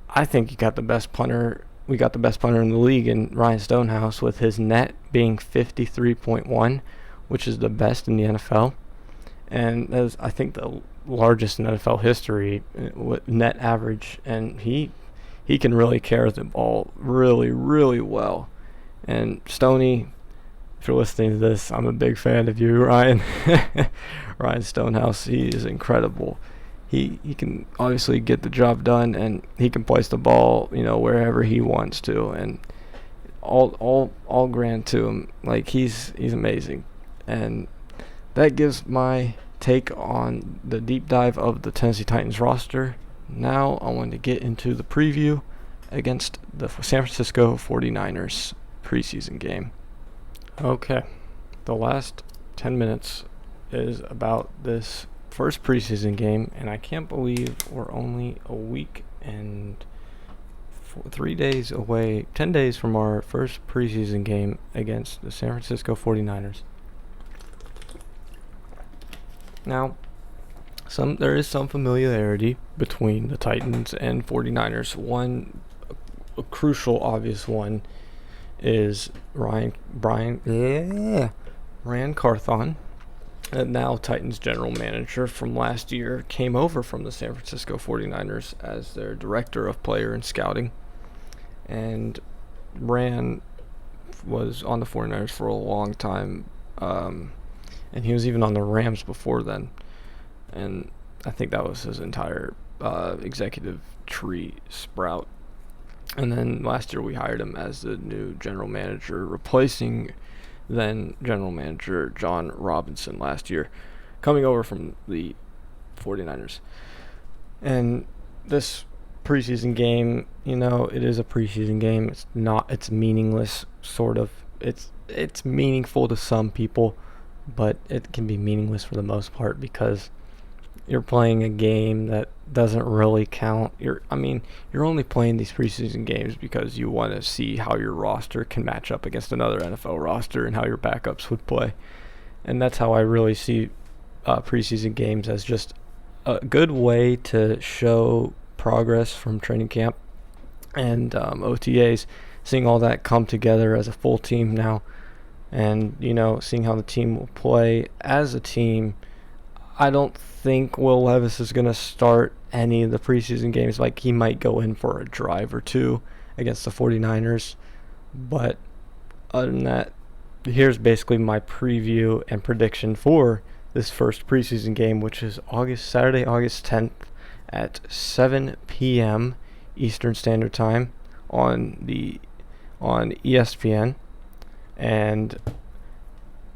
I think we got the best punter in the league in Ryan Stonehouse, with his net being 53.1, which is the best in the NFL. And that is, I think, the largest in NFL history with net average. And he can really carry the ball really, really well. And Stoney, if you're listening to this, I'm a big fan of you, Ryan. Ryan Stonehouse, he is incredible. He can obviously get the job done, and he can place the ball, wherever he wants to, and all grand to him. He's amazing. And that gives my take on the deep dive of the Tennessee Titans roster. Now I want to get into the preview against the San Francisco 49ers preseason game. Okay, the last 10 minutes is about this first preseason game, and I can't believe we're only a week and 3 days away, 10 days from our first preseason game against the San Francisco 49ers. Now, there is some familiarity between the Titans and 49ers. A crucial, obvious one is Ryan Carthon, now Titans general manager from last year, came over from the San Francisco 49ers as their director of player and scouting. And Ryan was on the 49ers for a long time, and he was even on the Rams before then. And I think that was his entire executive tree sprout. And then last year we hired him as the new general manager, replacing then general manager John Robinson last year, coming over from the 49ers. And this preseason game, it is a preseason game. It's meaningless, sort of. It's meaningful to some people, but it can be meaningless for the most part, because you're playing a game that doesn't really count. You're only playing these preseason games because you want to see how your roster can match up against another NFL roster and how your backups would play. And that's how I really see preseason games, as just a good way to show progress from training camp and OTAs, seeing all that come together as a full team now, and seeing how the team will play as a team, I don't think Will Levis is going to start any of the preseason games. Like, he might go in for a drive or two against the 49ers, but other than that, here's basically my preview and prediction for this first preseason game, which is Saturday, August 10th at 7 p.m. Eastern Standard Time on ESPN. And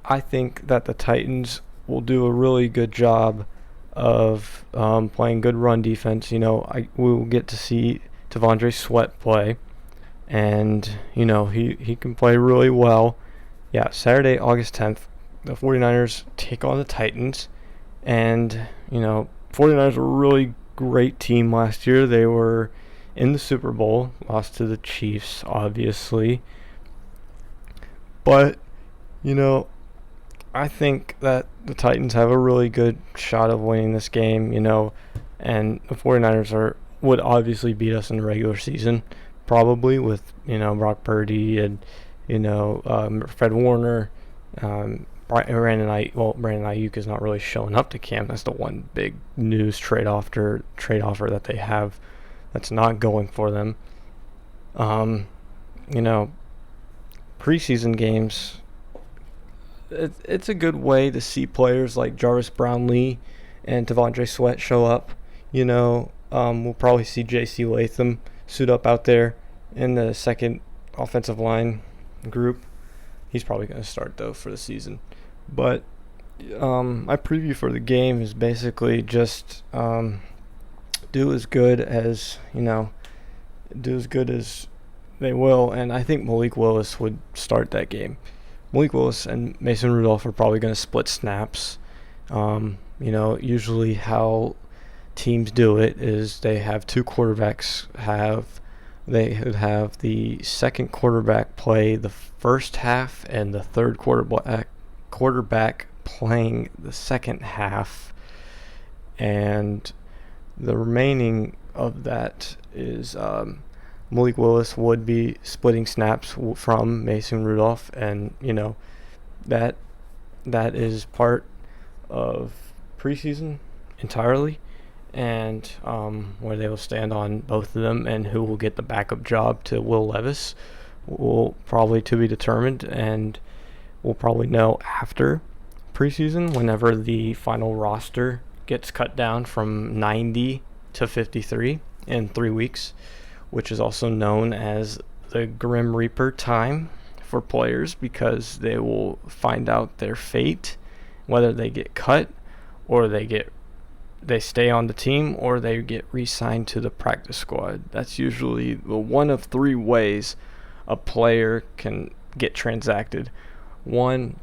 I think that the Titans will do a really good job of playing good run defense. We will get to see T'Vondre Sweat play, and he can play really well. Yeah, Saturday, August 10th, the 49ers take on the Titans, and 49ers were a really great team last year. They were in the Super Bowl, lost to the Chiefs, obviously, but I think that the Titans have a really good shot of winning this game, and the 49ers would obviously beat us in the regular season, probably with, Brock Purdy and, Fred Warner, Brandon Ayuk is not really showing up to camp. That's the one big news trade offer that they have that's not going for them. Preseason games, it's a good way to see players like Jarvis Brownlee and T'Vondre Sweat show up. We'll probably see J.C. Latham suit up out there in the second offensive line group. He's probably going to start, though, for the season. But my preview for the game is basically just do as good as they will. And I think Malik Willis would start that game. Malik Willis and Mason Rudolph are probably going to split snaps. Usually how teams do it is they have two quarterbacks. They would have the second quarterback play the first half and the third quarterback playing the second half. And the remaining of that is Malik Willis would be splitting snaps from Mason Rudolph, and that is part of preseason entirely, and where they will stand on both of them, and who will get the backup job to Will Levis will probably to be determined, and we'll probably know after preseason whenever the final roster gets cut down from 90 to 53 in 3 weeks, which is also known as the Grim Reaper time for players, because they will find out their fate, whether they get cut or they stay on the team or they get re-signed to the practice squad. That's usually the one of three ways a player can get transacted. One,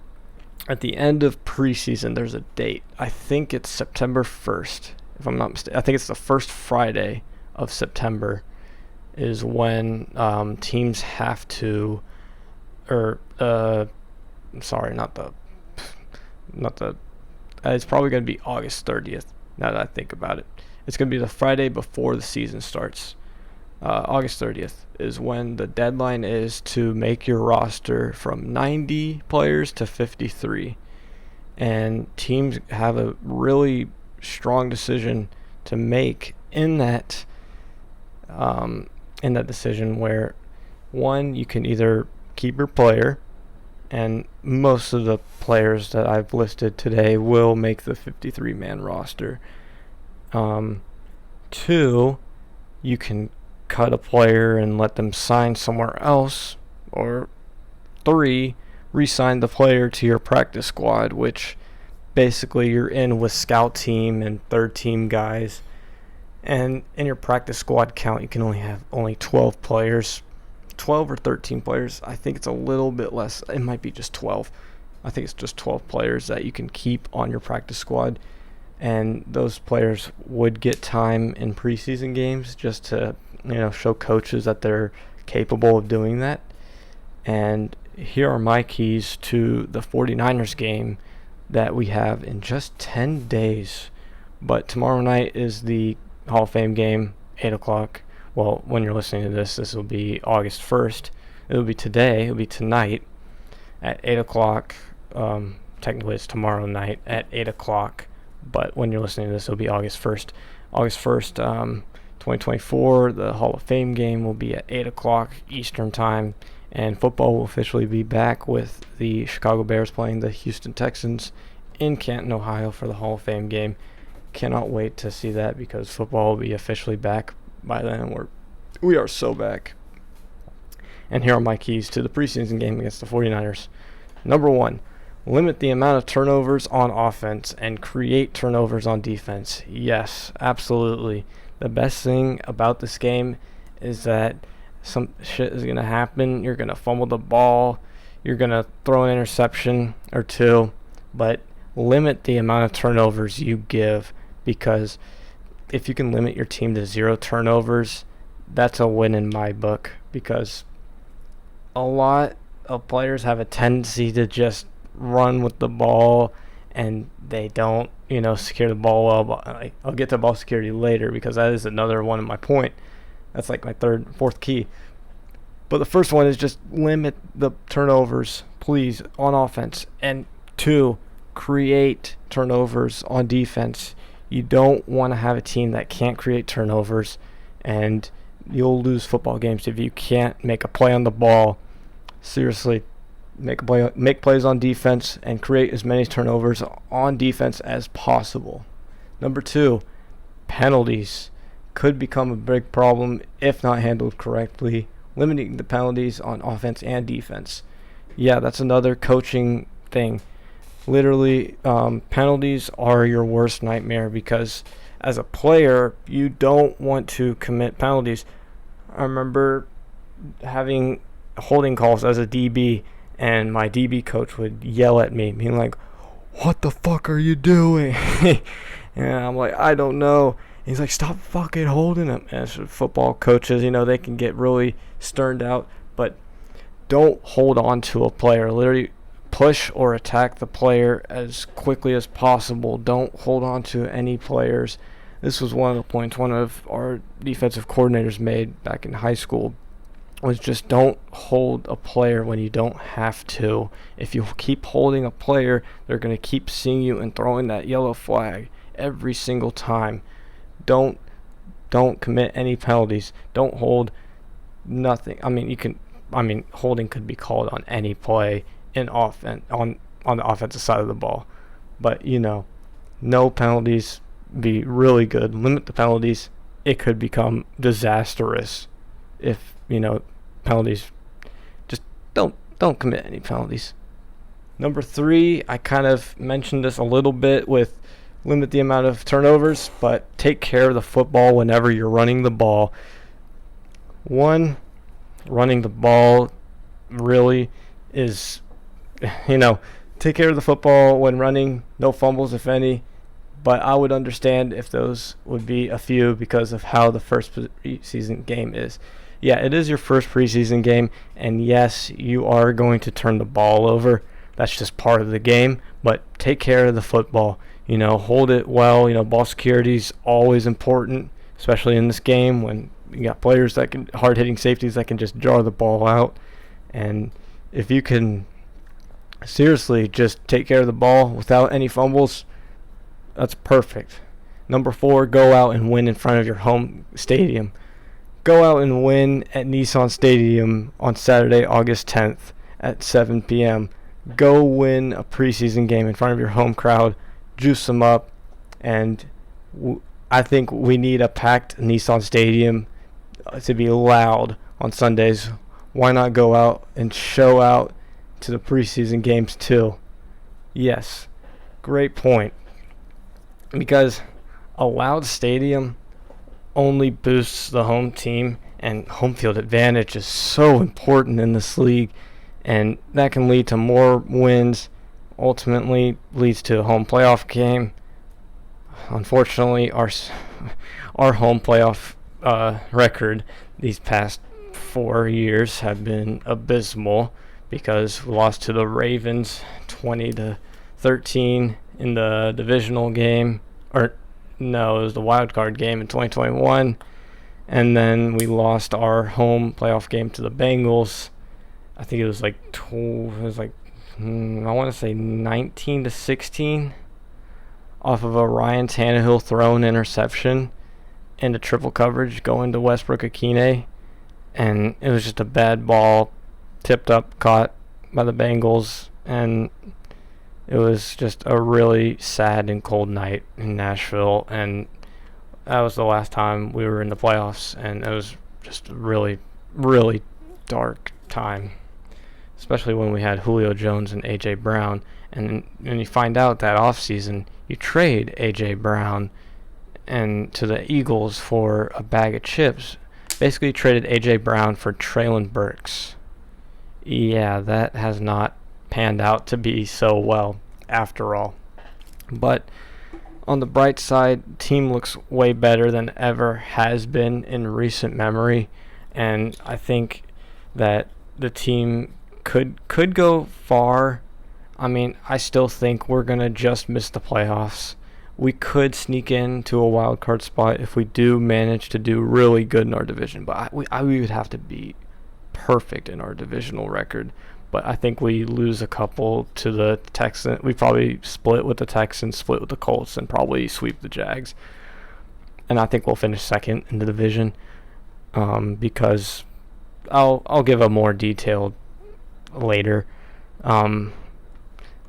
at the end of preseason, there's a date. I think it's September 1st, if I'm not mistaken. I think it's the first Friday of September is when teams have to, it's probably going to be August 30th, now that I think about it. It's going to be the Friday before the season starts. August 30th is when the deadline is to make your roster from 90 players to 53. And teams have a really strong decision to make in that decision, where one, you can either keep your player, and most of the players that I've listed today will make the 53-man roster. Two, you can cut a player and let them sign somewhere else. Or three, re-sign the player to your practice squad, which basically you're in with scout team and third team guys. And in your practice squad count, you can only have 12 players. 12 or 13 players. I think it's a little bit less. It might be just 12. I think it's just 12 players that you can keep on your practice squad. And those players would get time in preseason games just to, show coaches that they're capable of doing that. And here are my keys to the 49ers game that we have in just 10 days. But tomorrow night is the Hall of Fame game, 8 o'clock. Well, when you're listening to this will be August 1st. it'll be today. It'll be tonight at 8 o'clock. Technically, it's tomorrow night at 8 o'clock. But when you're listening to this, it'll be August 1st. August 1st, 2024, the Hall of Fame game will be at 8 o'clock Eastern Time. And football will officially be back with the Chicago Bears playing the Houston Texans in Canton, Ohio for the Hall of Fame game. Cannot wait to see that because football will be officially back by then. We are so back. And here are my keys to the preseason game against the 49ers. Number 1, limit the amount of turnovers on offense and create turnovers on defense. Yes, absolutely. The best thing about this game is that some shit is going to happen. You're going to fumble the ball. You're going to throw an interception or two. But limit the amount of turnovers you give, because if you can limit your team to 0 turnovers, that's a win in my book, because a lot of players have a tendency to just run with the ball and they don't, secure the ball well. But I'll get to ball security later because that is another one of my point. That's like my fourth key. But the first one is just limit the turnovers, please, on offense. And 2, create turnovers on defense. You don't want to have a team that can't create turnovers, and you'll lose football games if you can't make a play on the ball. Seriously, make plays on defense and create as many turnovers on defense as possible. Number 2, penalties could become a big problem if not handled correctly. Limiting the penalties on offense and defense. Yeah, that's another coaching thing. Literally, penalties are your worst nightmare because as a player, you don't want to commit penalties. I remember having holding calls as a DB, and my DB coach would yell at me, being like, "What the fuck are you doing?" And I'm like, "I don't know." He's like, "Stop fucking holding him." As football coaches, they can get really sterned out, but don't hold on to a player. Literally push or attack the player as quickly as possible. Don't hold on to any players. This was one of the points one of our defensive coordinators made back in high school, was just don't hold a player when you don't have to. If you keep holding a player, they're going to keep seeing you and throwing that yellow flag every single time. Don't commit any penalties. Don't hold nothing. Holding could be called on any play in offense on the offensive side of the ball. But no penalties. Be really good. Limit the penalties. It could become disastrous if penalties. Just don't commit any penalties. Number 3, I kind of mentioned this a little bit with limit the amount of turnovers, but take care of the football whenever you're running the ball. Running the ball really is, take care of the football when running, no fumbles if any, but I would understand if those would be a few because of how the first preseason game is. Yeah, it is your first preseason game, and yes, you are going to turn the ball over. That's just part of the game, but take care of the football. Hold it well. Ball security is always important, especially in this game when you got players that can, hard-hitting safeties that can just jar the ball out. And if you can seriously just take care of the ball without any fumbles, that's perfect. Number 4, go out and win in front of your home stadium. Go out and win at Nissan Stadium on Saturday, August 10th at 7 p.m. Go win a preseason game in front of your home crowd. Juice them up. And I think we need a packed Nissan Stadium to be loud on Sundays. Why not go out and show out to the preseason games too? Yes, great point. Because a loud stadium only boosts the home team, and home field advantage is so important in this league, and that can lead to more wins, ultimately leads to a home playoff game. Unfortunately, our home playoff record these past 4 years have been abysmal because we lost to the Ravens 20-13 in the divisional game, or no, it was the wild card game in 2021, and then we lost our home playoff game to the Bengals I think it was like I want to say 19-16 off of a Ryan Tannehill thrown interception into triple coverage going to Westbrook-Akine, and it was just a bad ball tipped up, caught by the Bengals, and it was just a really sad and cold night in Nashville, and that was the last time we were in the playoffs, and it was just a really, really dark time, especially when we had Julio Jones and A.J. Brown, and you find out that offseason you trade A.J. Brown and to the Eagles for a bag of chips. Basically traded A.J. Brown for Treylon Burks. Yeah, that has not panned out to be so well after all. But on the bright side, team looks way better than ever has been in recent memory, and I think that the team could go far. I mean, I still think we're going to just miss the playoffs. We could sneak into a wild card spot if we do manage to do really good in our division, but we would have to be perfect in our divisional record. But I think we lose a couple to the Texans. We probably split with the Texans, split with the Colts, and probably sweep the Jags. And I think we'll finish second in the division, because I'll give a more detailed later.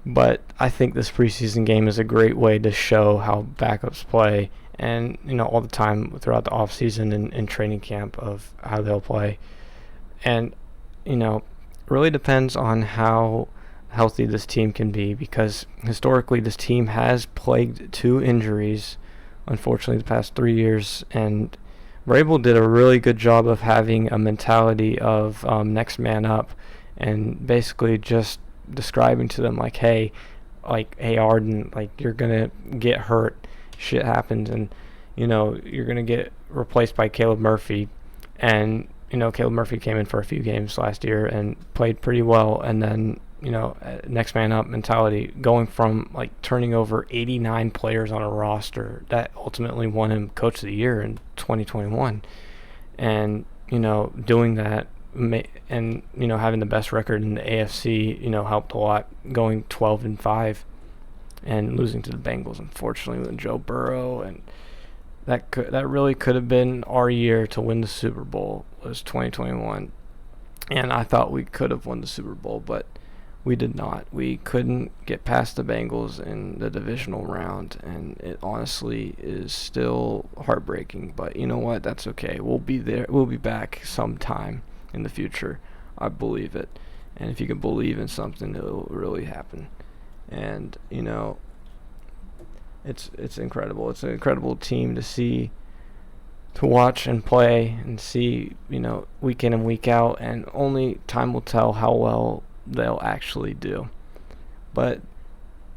But I think this preseason game is a great way to show how backups play, and all the time throughout the offseason and training camp of how they'll play. And really depends on how healthy this team can be, because historically this team has plagued 2 injuries, unfortunately, the past 3 years, and Vrabel did a really good job of having a mentality of next man up, and basically just describing to them hey Arden, you're gonna get hurt, shit happens, and you're gonna get replaced by Caleb Murphy. And Caleb Murphy came in for a few games last year and played pretty well, and then next man up mentality, going from turning over 89 players on a roster that ultimately won him Coach of the Year in 2021, and doing that, and having the best record in the AFC helped a lot, going 12-5 and losing to the Bengals, unfortunately, with Joe Burrow. And that really could have been our year to win the Super Bowl, was 2021. And I thought we could have won the Super Bowl, but we did not. We couldn't get past the Bengals in the divisional round, and it honestly is still heartbreaking. But you know what? That's okay. We'll be there. We'll be back sometime in the future. I believe it. And if you can believe in something, it'll really happen. And it's incredible. It's an incredible team to watch and play and see, week in and week out, and only time will tell how well they'll actually do. But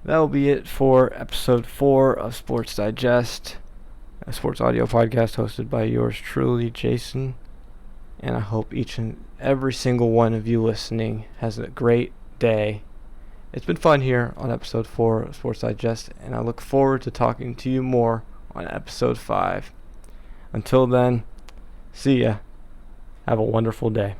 that will be it for episode 4 of Sports Digest, a sports audio podcast hosted by yours truly, Jason. And I hope each and every single one of you listening has a great day. It's been fun here on episode 4 of Sports Digest, and I look forward to talking to you more on episode 5. Until then, see ya. Have a wonderful day.